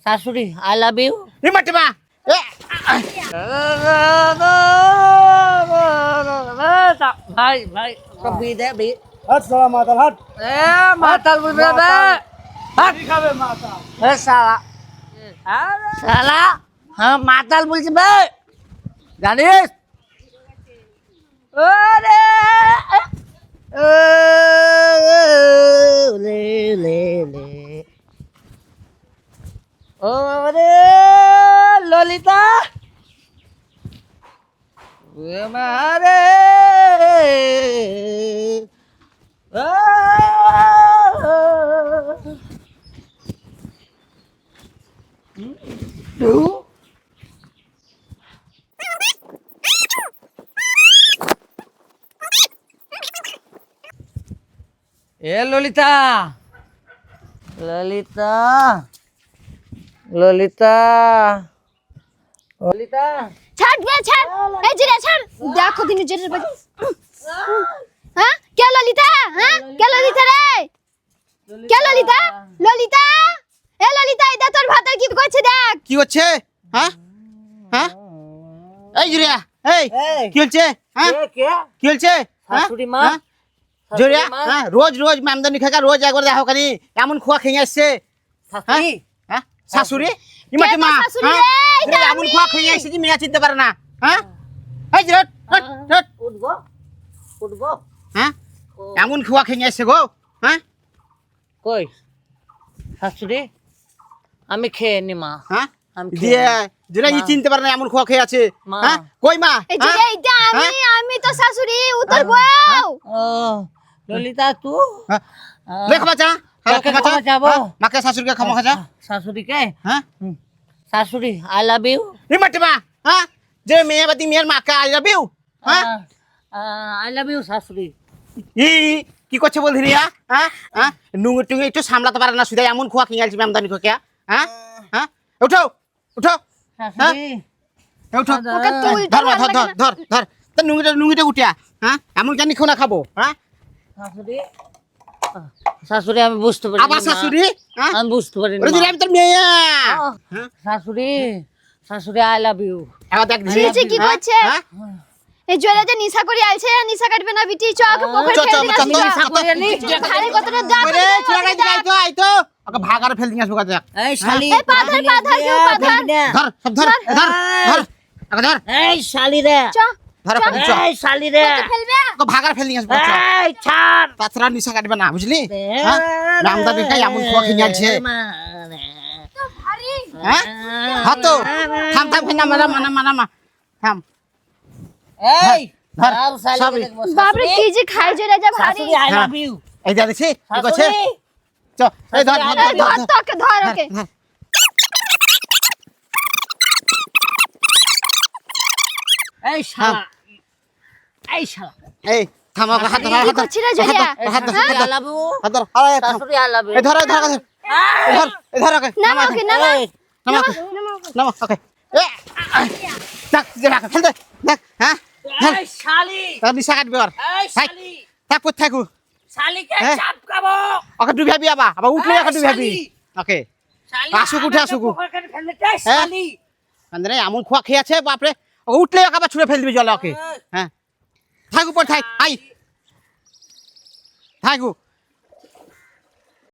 শাশুড়ি I love you. মাটিমা ভাই ভাই বি দে বি। হাট সালা মাতাল হাট মাতাল বুঝবে বে। কি খাবে মাতাল শালা শালা হ্যাঁ মাতাল বলছি বে জানিস। ওরে লে লে লে ওরে ললিতা মারে এ ললিতা ললিতা ললিতা ললিতা ছাড় বে ছাড় এই জিরা ছাড় দেখো দিন জেরের বাজি হ্যাঁ কে ললিতা হ্যাঁ কে ললিতা রে কে ললিতা ললিতা এ ললিতা এটা তোর ভাতের কি করছে দেখ কি হচ্ছে হ্যাঁ হ্যাঁ এই জুরিয়া এই কি হচ্ছে হ্যাঁ কে কি হচ্ছে শাশুড়ি মা জুরিয়া হ্যাঁ রোজ রোজ আমদানি খাকা রোজ একবার দেখো খানি এমন খোয়া খেয়ে আসছে শাশুড়ি হ্যাঁ শাশুড়ি ইমাটি মা শাশুড়ি হ্যাঁ রে, এটা এমন খোয়া খেয়ে আসছে যে মেয়া চিনতে পারে না হ্যাঁ এই যে উঠবো উঠবো হ্যাঁ এমন খোয়া খেয়ে আসছে গো হ্যাঁ কই শাশুড়ি আমি খেয়ে নি মা হ্যাঁ আমি দিয়ে যেটা ই চিনতে পারে না এমন খোয়া খেয়ে আছে মা। হ্যাঁ কই মা এই জিরা এটা আমি তো শাশুড়ি উত্তর বউ ও ললিতা তু লেখ বাচ্চা কাকে ক্ষমা চাবো? মাকে শাশুড়িকে ক্ষমা খাজা শাশুড়িকে হ্যাঁ শাশুড়ি আই লাভ ইউ। ইমাটি মা হ্যাঁ যে মেয়েবাতি মেয়ের মাকে আই লাভ ইউ হ্যাঁ আই লাভ ইউ শাশুড়ি। ই কি করছে বল ধিরিয়া হ্যাঁ হ্যাঁ নুঙ্গি টুঙ্গি একটু সামলাতে পারে না শুধু এমন খোয়া খেয়ে আসবে আমদানি খোয়া হ্যাঁ হ্যাঁ উঠো উঠো শাশুড়ি উঠো ওকে তুই ধর মা, ধর ধর ধর ধর তোর নুঙ্গিটা উঠিয়া হ্যাঁ এমন জানি খোনা খাবো হ্যাঁ শাশুড়ি শাশুড়ি আমি বুঝতে পারি আবার শাশুড়ি হ্যাঁ আমি বুঝতে পারি ওরে দিদি আমি তোর মেয়ে শাশুড়ি শাশুড়ি আই লাভ ইউ। এবার দেখ জিজি কি করছে হ্যাঁ এই জোরে যে নিশা করে আইছে নিশা কাটবে না বিটি চক পোখর চল, ফেলে চল, দিনা চল, চল, ভারে কতটা দাগ ওরে ছেড়ে গাই আইতো আইতো ওকে ভাগারে ফেল দিয়ে আসবো কাজে এই শালি এই পাথর পাথর কেউ পাথর ধর সব ধর ধর ধর ওকে ধর এই শালি রে চ ধর ওকে চ এই শালি রে ফেলবে ওকে ভাগারে ফেল দিয়ে আসবো এই ছাড় তাছাড়া নিশা কাটবে না বুঝলি হ্যাঁ রামদানি খাই এমন খোয়া খেয়ে আছে ভারী হ্যাঁ হাতো থাম থাম না মানা মানা মানা মা থাম এই ধর, আর শালি সবই। দেখবো বাপরে কি যে খাই জোরে যা ভারী শাশুড়ি আই লাভ ইউ। এই যা দেখছি কি করছে চ এই ধর ধর এই ধর তোকে ধর ওকে এই শালা এই শালা এই থাম ওকে হাত ধর কি হাত ধর করছিস রে জোরিয়া হাত ধর শাশুড়ি আই লাভ ইউ। হাত ধর আরে থাম শাশুড়ি আই লাভ ইউ। এই ধর এই ধর এই ধর ওকে নামা ওকে নামা নামা নামা ওকে দেখ যে রাখ ফেল দে দেখ হ্যাঁ এই শালি তার নিশা কাটবে আর এই শালি থাক পড় থাকু শালিকে হ্যাঁ। চাপকাবো ওকে ডুবাবি আবার উঠলে ওকে ডুবাবি ওকে শালি আসুক, উঠে আসুক। পোখর কেটে ফেলে দে হ্যাঁ। শালি মানে এমন খোয়া খেয়ে আছে বাপরে ওকে উঠলে ওকে আবার ছুঁড়ে ফেল দিবি জলে ওকে হ্যাঁ থাকু পর থাক আই থাকু